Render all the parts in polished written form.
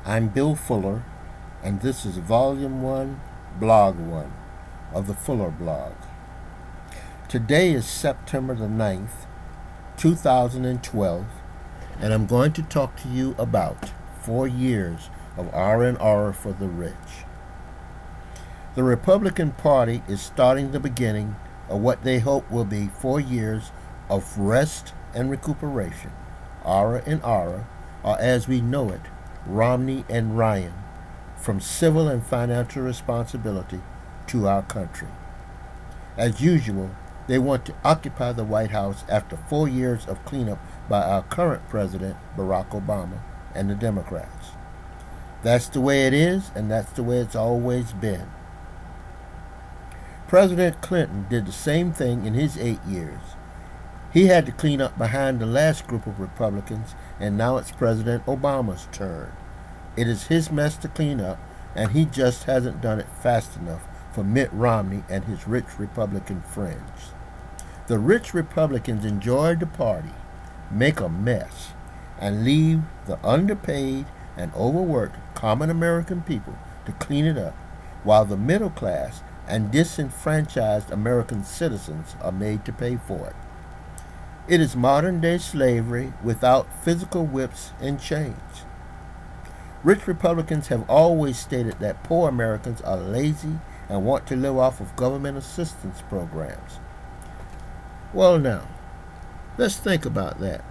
I'm Bill Fuller, and this is Volume 1, Blog 1 of the Fuller Blog. Today is September the 9th, 2012, and I'm going to talk to you about 4 years of R&R for the rich. The Republican Party is starting the beginning of what they hope will be 4 years of rest and recuperation, R&R, or as we know it, Romney and Ryan, from civil and financial responsibility to our country. As usual, they want to occupy the White House after 4 years of cleanup by our current president, Barack Obama, and the Democrats. That's the way it is, and that's the way it's always been. President Clinton did the same thing in his 8 years. He had to clean up behind the last group of Republicans, and now it's President Obama's turn. It is his mess to clean up, and he just hasn't done it fast enough for Mitt Romney and his rich Republican friends. The rich Republicans enjoy the party, make a mess, and leave the underpaid and overworked common American people to clean it up, while the middle class and disenfranchised American citizens are made to pay for it. It is modern-day slavery without physical whips and chains. Rich Republicans have always stated that poor Americans are lazy and want to live off of government assistance programs. Well now, let's think about that.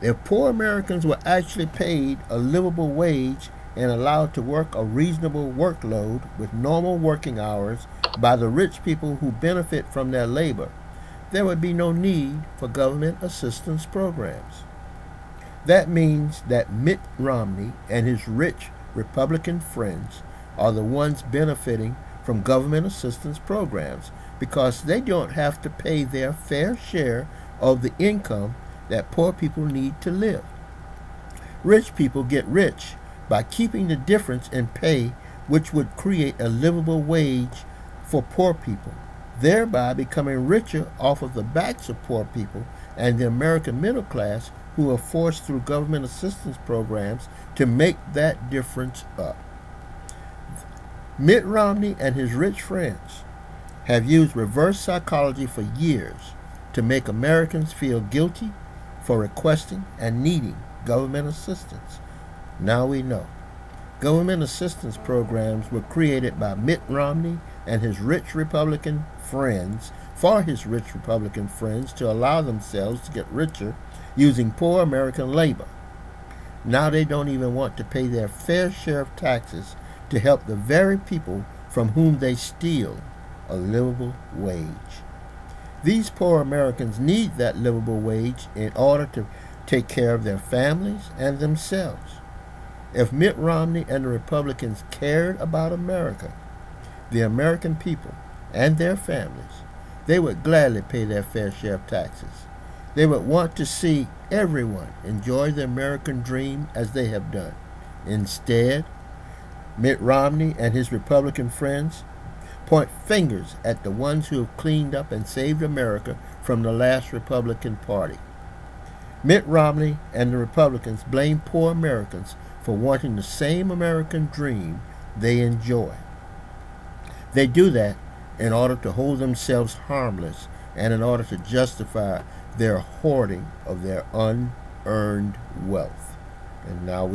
If poor Americans were actually paid a livable wage and allowed to work a reasonable workload with normal working hours by the rich people who benefit from their labor, there would be no need for government assistance programs. That means that Mitt Romney and his rich Republican friends are the ones benefiting from government assistance programs because they don't have to pay their fair share of the income that poor people need to live. Rich people get rich by keeping the difference in pay, which would create a livable wage for poor people, thereby becoming richer off of the backs of poor people and the American middle class who are forced through government assistance programs to make that difference up. Mitt Romney and his rich friends have used reverse psychology for years to make Americans feel guilty for requesting and needing government assistance. Now we know. Government assistance programs were created by Mitt Romney and his rich Republican friends for his rich Republican friends to allow themselves to get richer using poor American labor. Now they don't even want to pay their fair share of taxes to help the very people from whom they steal a livable wage. These poor Americans need that livable wage in order to take care of their families and themselves. If Mitt Romney and the Republicans cared about America, the American people, and their families, they would gladly pay their fair share of taxes. They would want to see everyone enjoy the American dream as they have done. Instead, Mitt Romney and his Republican friends point fingers at the ones who have cleaned up and saved America from the last Republican Party. Mitt Romney and the Republicans blame poor Americans for wanting the same American dream they enjoy. They do that in order to hold themselves harmless and in order to justify their hoarding of their unearned wealth. And now we